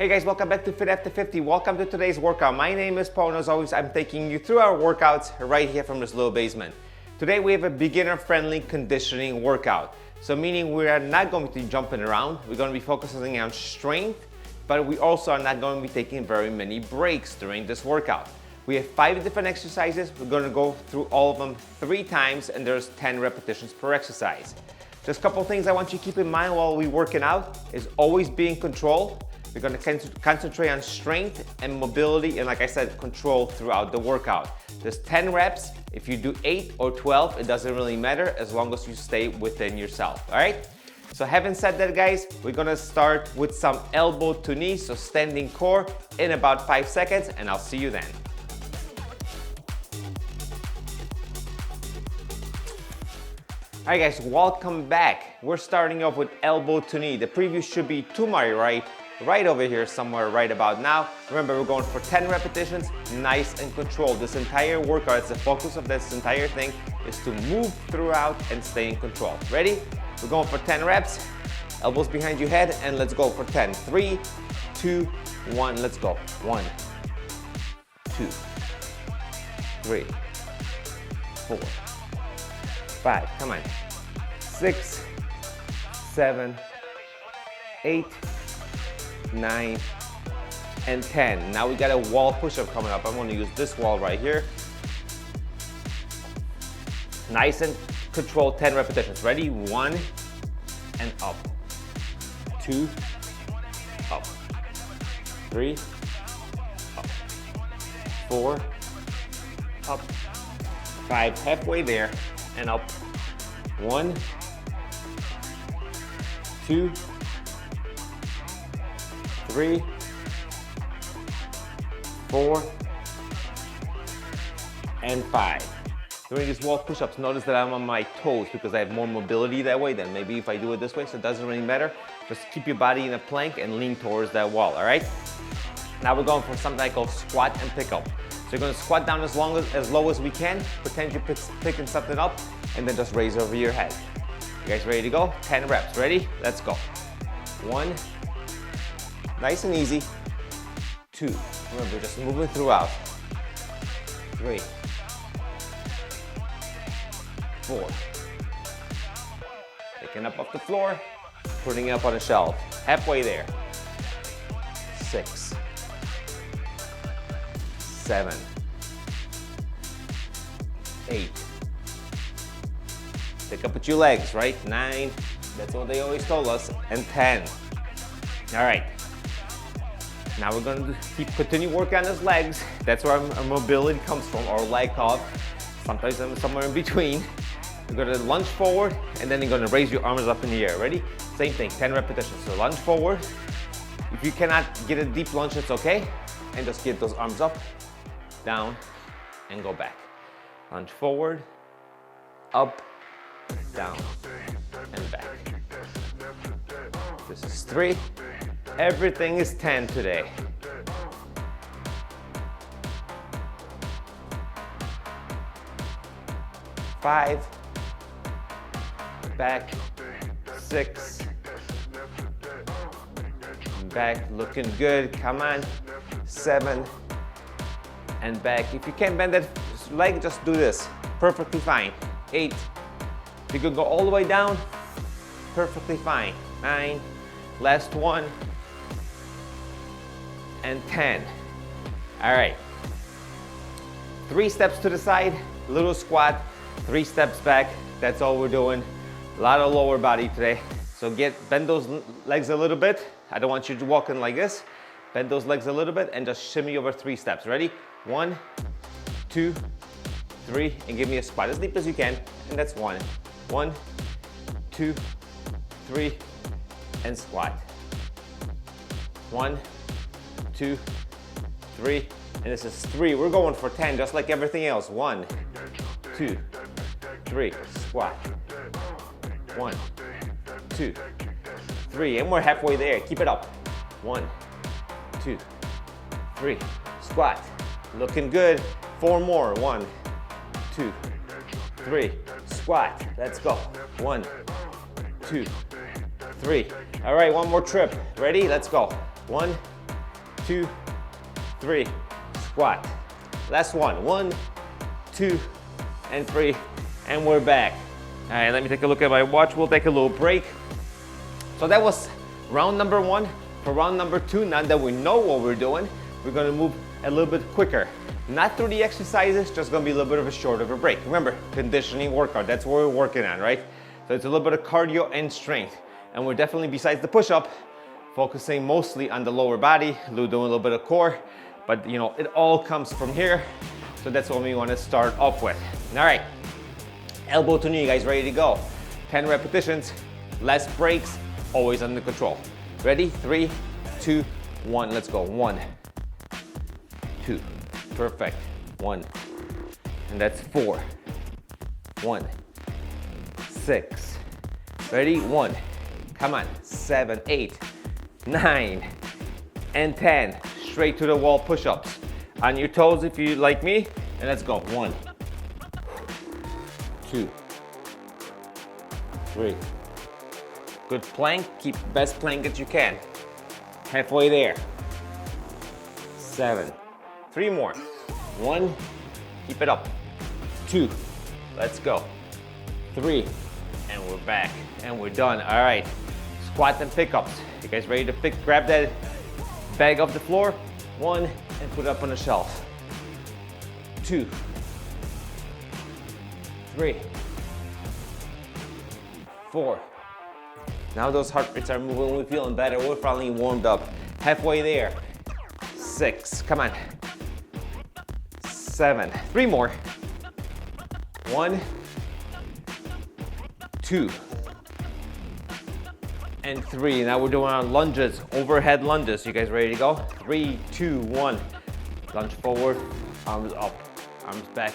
Hey guys, welcome back to Fit After 50. Welcome to today's workout. My name is Paul, and as always, I'm taking you through our workouts right here from this little basement. Today we have a beginner-friendly conditioning workout. So meaning we are not going to be jumping around. We're going to be focusing on strength, but we also are not going to be taking very many breaks during this workout. We have 5 different exercises. We're going to go through all of them 3 times, and there's 10 repetitions per exercise. Just a couple things I want you to keep in mind while we're working out is always be in control. We're going to concentrate on strength and mobility, and like I said, control throughout the workout. There's 10 reps. If you do 8 or 12, it doesn't really matter as long as you stay within yourself, all right? So having said that, guys, we're gonna start with some elbow to knee, so standing core in about 5 seconds, and I'll see you then. All right, guys, welcome back. We're starting off with elbow to knee. The preview should be to my right over here somewhere right about now. Remember, we're going for 10 repetitions, nice and controlled. This entire workout, it's the focus of this entire thing, is to move throughout and stay in control. Ready? We're going for 10 reps, elbows behind your head, and let's go for 10. 3, 2, 1, let's go. 1, 2, 3, 4, 5, come on. 6, 7, 8, 9, and 10. Now we got a wall push-up coming up. I'm gonna use this wall right here. Nice and controlled, 10 repetitions. Ready? 1 and up. 2, up. 3, up. 4, up. 5, halfway there, and up. 1, 2, 3, 4, and 5. During these wall push-ups, notice that I'm on my toes because I have more mobility that way than maybe if I do it this way, so it doesn't really matter. Just keep your body in a plank and lean towards that wall, all right? Now we're going for something I call squat and pick up. So you're gonna squat down as low as we can, pretend you're picking something up, and then just raise over your head. You guys ready to go? 10 reps, ready? Let's go. 1, nice and easy. 2, remember, just moving throughout. 3, 4, picking up off the floor, putting it up on a shelf, halfway there. 6, 7, 8, pick up with your legs, right? 9, that's what they always told us, and 10. All right, now we're gonna continue working on his legs. That's where our mobility comes from, or leg up. Sometimes I'm somewhere in between. You're gonna lunge forward, and then you're gonna raise your arms up in the air. Ready? Same thing, 10 repetitions. So lunge forward. If you cannot get a deep lunge, it's okay. And just get those arms up, down, and go back. Lunge forward, up, down, and back. This is 3. Everything is 10 today. 5, back, 6, back, looking good, come on, 7, and back. If you can't bend that leg, just do this, perfectly fine. 8, you could go all the way down, perfectly fine. 9, last one, and 10. All right, 3 steps to the side, little squat, 3 steps back. That's all we're doing. A lot of lower body today. So bend those legs a little bit. I don't want you to walk in like this. Bend those legs a little bit and just shimmy over 3 steps. Ready? 1, 2, 3, and give me a squat as deep as you can. And that's 1. 1, 2, 3, and squat. 1, 2, 3, and this is 3. We're going for 10, just like everything else. 1, 2, 3, squat. 1, 2, 3, and we're halfway there. Keep it up. 1, 2, 3, squat. Looking good. 4 more. 1, 2, 3, squat. Let's go. 1, 2, 3. All right, one more trip. Ready? Let's go. 1, 2, 3, squat. Last one. 1, 2, and 3, and we're back. All right, let me take a look at my watch. We'll take a little break. So that was round number 1. For round number 2, now that we know what we're doing, we're gonna move a little bit quicker. Not through the exercises, just gonna be a little bit of a short of a break. Remember, conditioning workout, that's what we're working on, right? So it's a little bit of cardio and strength. And we're definitely, besides the push-up, focusing mostly on the lower body, doing a little bit of core, but you know, it all comes from here. So that's what we wanna start off with. All right, elbow to knee, guys, ready to go. 10 repetitions, less breaks, always under control. Ready? 3, 2, 1, let's go. 1, 2, perfect. 1, and that's 4, 1, 6, ready? 1, come on, 7, 8, 9, and 10. Straight to the wall push-ups. On your toes if you like me, and let's go. 1, 2, 3. Good plank, keep best plank that you can. Halfway there. 7, 3 more. 1, keep it up. 2, let's go. 3, and we're back, and we're done. All right, squat and pickups. You guys ready to grab that bag off the floor? 1, and put it up on the shelf. 2, 3, 4. Now those heart rates are moving, we're feeling better, we're finally warmed up. Halfway there. 6, come on. 7, 3 more. 1, 2, and 3. Now we're doing our lunges, overhead lunges. You guys ready to go? 3, 2, 1. Lunge forward, arms up, arms back,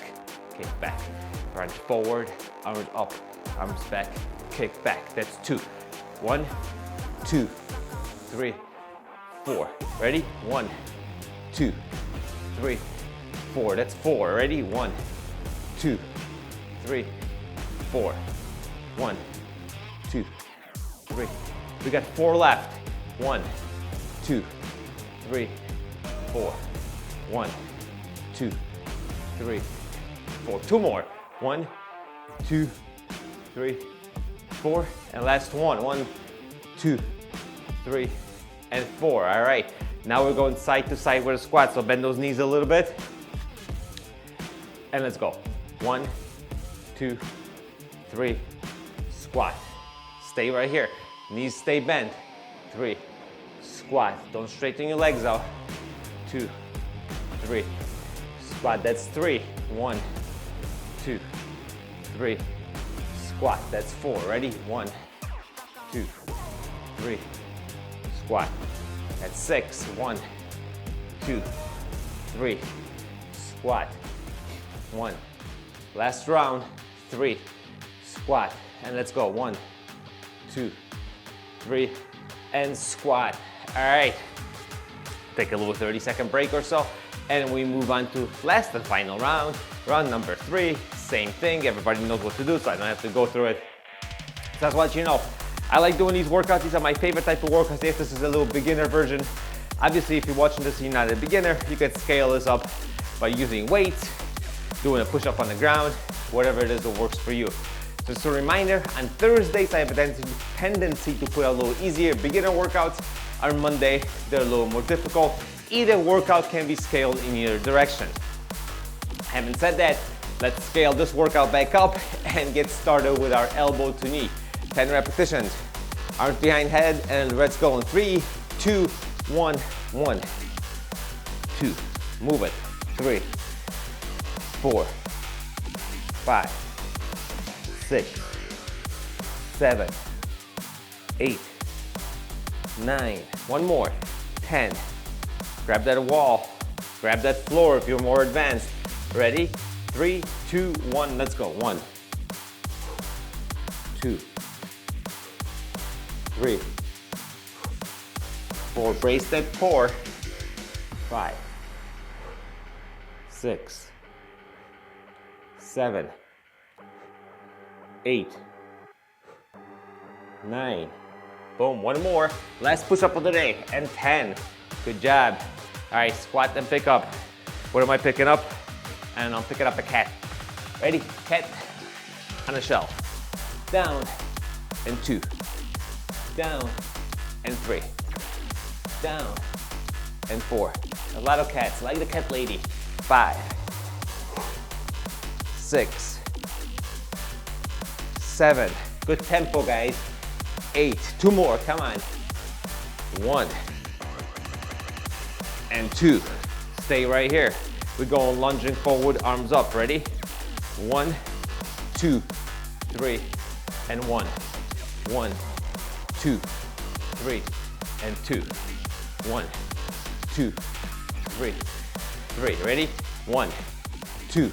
kick back. Lunge forward, arms up, arms back, kick back. That's 2. 1, 2, 3, 4. Ready? 1, 2, 3, 4. That's 4. Ready? 1, 2, 3, 4. 1, 2, 3. We got 4 left. 1, 2, 3, 4. 1, 2, 3, 4. 2 more. 1, 2, 3, 4, and last one. 1, 2, 3, and 4. All right, now we're going side to side with a squat, so bend those knees a little bit, and let's go. 1, 2, 3, squat. Stay right here, knees stay bent. 3, squat. Don't straighten your legs out. 2, 3, squat. That's 3. 1, 2, 3, squat. That's 4. Ready? 1, 2, 3, squat. That's 6. 1, 2, 3, squat. 1. Last round. 3, squat. And let's go. 1, 2, 3, and squat. All right. Take a little 30-second break or so, and we move on to last and final round. Round number 3, same thing. Everybody knows what to do, so I don't have to go through it. So that's what you know. I like doing these workouts. These are my favorite type of workouts. Yes, this is a little beginner version. Obviously, if you're watching this and you're not a beginner, you can scale this up by using weights, doing a push-up on the ground, whatever it is that works for you. Just a reminder, on Thursdays, I have a tendency to put out a little easier beginner workouts. On Monday, they're a little more difficult. Either workout can be scaled in either direction. Having said that, let's scale this workout back up and get started with our elbow to knee. 10 repetitions. Arms behind head, and let's go in 3, 2, 1, 1, 2. Move it. 3, 4, 5, 6, 7, 8, 9. One more. 10. Grab that wall. Grab that floor if you're more advanced. Ready? 3, 2, 1. Let's go. 1, 2, 3, 4. Brace that core. 5, 6, 7, 8, 9. Boom. One more. Last push up of the day. And 10. Good job. All right, squat and pick up. What am I picking up? And I'm picking up a cat. Ready? Cat on a shell. Down and 2. Down and 3. Down and 4. A lot of cats, like the cat lady. 5, 6, 7. Good tempo, guys. 8. 2 more, come on. 1 and 2. Stay right here. We're going lunging forward, arms up. Ready? 1, 2, 3, and 1. 1, 2, 3, and 2. 1, 2, 3, 3. Ready? 1, 2,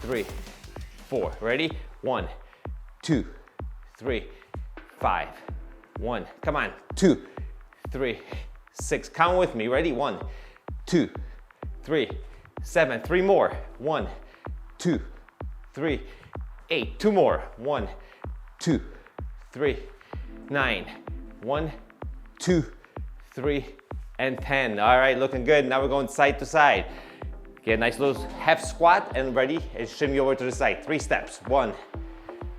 3, 4. Ready? 1, 2, 3, 5. 1. Come on. 2, 3, 6. Count with me. Ready? 1, 2, 3, 7. 3 more. 1, 2, 3, 8. 2 more. 1, 2, 3, 9. 1, 2, 3, and 10. All right, looking good. Now we're going side to side. Get a nice little half squat and ready, and shimmy over to the side. 3 steps. 1,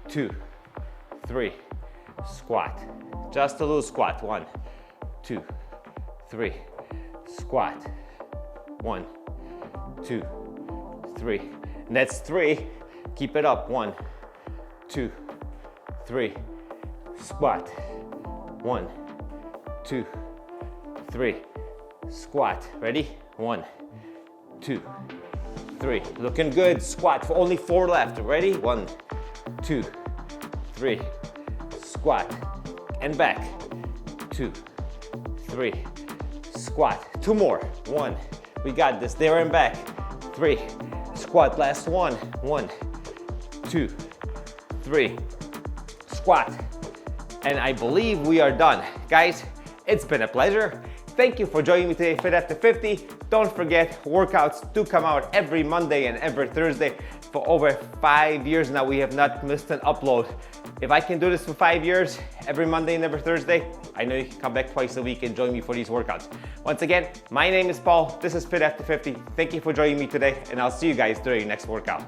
2, 3. Squat. Just a little squat. 1, 2, 3. Squat. 1, 2, 3. And that's 3. Keep it up. 1, 2, 3. Squat. 1, 2, 3. Squat. Ready? 1, 2, 3. Looking good. Squat. For only 4 left. Ready? 1, 2, 3. Squat. And back. 2, 3. Squat. 2 more. 1. We got this. There and back. 3. Squat. Last one. 1, 2, 3. Squat. And I believe we are done. Guys, it's been a pleasure. Thank you for joining me today, Fit After 50. Don't forget, workouts do come out every Monday and every Thursday. For over 5 years now, we have not missed an upload. If I can do this for 5 years, every Monday and every Thursday, I know you can come back twice a week and join me for these workouts. Once again, my name is Paul. This is Fit After 50. Thank you for joining me today, and I'll see you guys during the next workout.